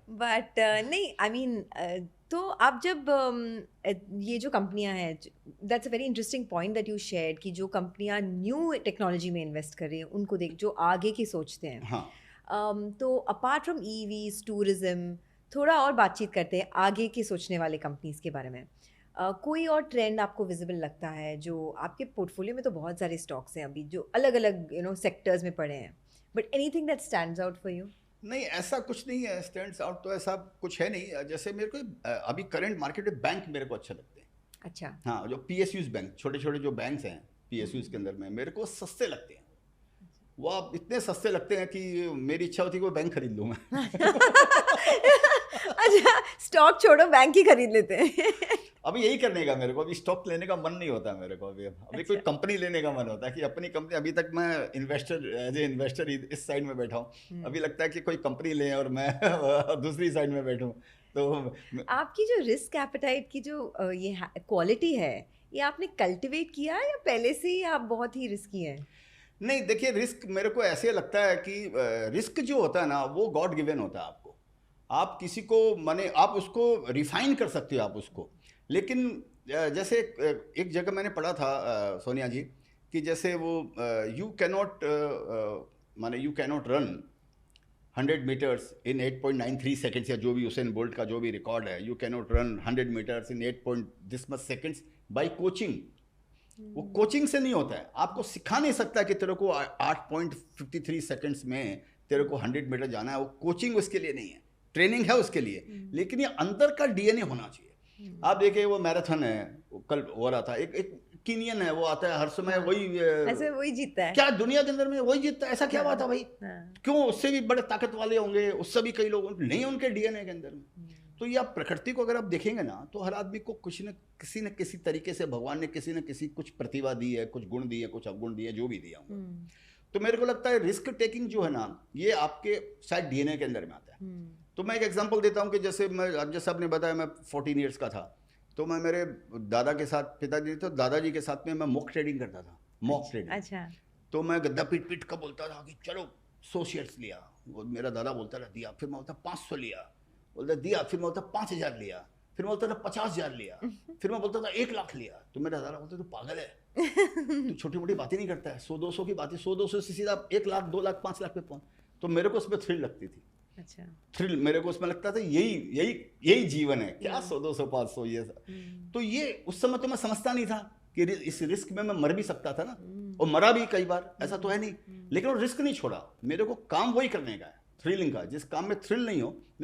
But नहीं I mean तो आप जब ये जो कंपनियां हैं, that's a very interesting point that you shared कि जो कंपनियां न्यू टेक्नोलॉजी में इन्वेस्ट कर रही हैं उनको देख जो आगे की सोचते हैं। हाँ। तो अपार्ट फ्रॉम ईवीज टूरिज्म, थोड़ा और बातचीत करते हैं आगे के सोचने वाले कंपनीज के बारे में। कोई और ट्रेंड आपको विजिबल लगता है जो आपके पोर्टफोलियो में तो बहुत सारे स्टॉक्स हैं अभी जो अलग अलग सेक्टर्स में पड़े हैं, but anything that stands out for you? नहीं, ऐसा कुछ नहीं है, स्टैंड्स आउट तो ऐसा कुछ है नहीं। जैसे मेरे को अभी करंट मार्केट में बैंक मेरे को अच्छे लगते हैं। अच्छा। हाँ, जो पीएसयूज बैंक, छोटे छोटे जो बैंक्स हैं पीएसयूज के हम्म। अंदर में, मेरे को सस्ते लगते हैं। वो आप इतने सस्ते लगते हैं कि मेरी इच्छा होती है कि वो बैंक खरीद लूँ मैं। अच्छा, स्टॉक छोड़ो बैंक ही खरीद लेते हैं। अभी यही करने का मेरे को, अभी स्टॉक लेने का मन नहीं होता मेरे को। अभी कोई अच्छा। कंपनी लेने का मन होता है कि अपनी कंपनी। अभी तक मैं इन्वेस्टर, एज ए इन्वेस्टर इस साइड में बैठा हूँ। हम्म। अभी लगता है कि कोई कंपनी लें और मैं दूसरी साइड में बैठूँ। तो आपकी जो रिस्क एपेटाइट की जो ये क्वालिटी है, ये आपने कल्टीवेट किया है या पहले से ही आप बहुत ही रिस्की हैं? नहीं, देखिए, रिस्क मेरे को ऐसे लगता है कि रिस्क जो होता है ना, वो गॉड गिवन होता है आपको। आप किसी को माने, आप उसको रिफाइन कर सकते हो आप उसको। लेकिन जैसे एक जगह मैंने पढ़ा था, सोनिया जी, कि जैसे वो यू कैनॉट माने you cannot run 100 meters in 8.93 seconds, या जो भी उसेन बोल्ट का जो भी रिकॉर्ड है, you cannot run 100 meters in 8 point this much seconds by coaching. वो कोचिंग से नहीं होता है। आपको सिखा नहीं सकता कि तेरे को 8.53 सेकेंड्स में तेरे को 100 मीटर जाना है। वो कोचिंग उसके लिए नहीं है, ट्रेनिंग है उसके लिए। लेकिन ये अंदर का डीएनए होना चाहिए। आप देखिए, वो मैराथन है, वो कल हो रहा था, एक एक कीनियन है, वो आता है हर समय, हाँ, वही ऐसे वही जीतता है। क्या दुनिया के अंदर में वही जीतता है, ऐसा क्या बात है भाई? हाँ। क्यों? उससे भी बड़े ताकत वाले होंगे, उससे भी कई लोग नहीं, उनके डीएनए के अंदर में। तो ये आप प्रकृति को अगर आप देखेंगे ना, तो हर आदमी को कुछ न किसी तरीके से भगवान ने किसी न किसी कुछ प्रतिभा दी है, कुछ गुण दिए, कुछ अवगुण दिए, जो भी दिया होगा। तो मेरे को लगता है रिस्क टेकिंग जो है ना, ये आपके शायद डीएनए के अंदर में आता है। तो मैं एक एग्जांपल देता हूँ कि जैसे मैं, अब जैसे आपने बताया, मैं 14 ईयर्स का था, तो मैं मेरे दादा के साथ, पिताजी तो दादाजी के साथ में मैं मॉक ट्रेडिंग करता था। Mock trading. अच्छा। तो मैं गद्दा पीट पीट का बोलता था कि चलो 100 शेयर्स लिया, वो मेरा दादा बोलता था दिया, फिर मैं बोलता 500 लिया, बोलता दिया, फिर मैं बोलता 5000 लिया, फिर मैं बोलता था 50,000 लिया, फिर मैं बोलता था 1 लाख लिया। तो मेरा दादा बोलता तू पागल है, तू छोटी मोटी बातें नहीं करता है, 100-200 की बातें, 100-200 से सीधा 1 लाख 2 लाख 5 लाख पे पहुंच। तो मेरे को उसमें थ्रिल लगती थी। अच्छा। थ्रिल मेरे को उसमें लगता था, यही यही यही जीवन है क्या, 100-200-500 ये सब। तो ये उस समय तो मैं समझता नहीं था कि इस रिस्क में मैं मर भी सकता था ना, और मरा भी कई बार, ऐसा तो है नहीं। लेकिन वो रिस्क नहीं छोड़ा, मेरे को काम वही करने का है, थ्रिलिंग का। जिस काम में थ्रिल नहीं हो,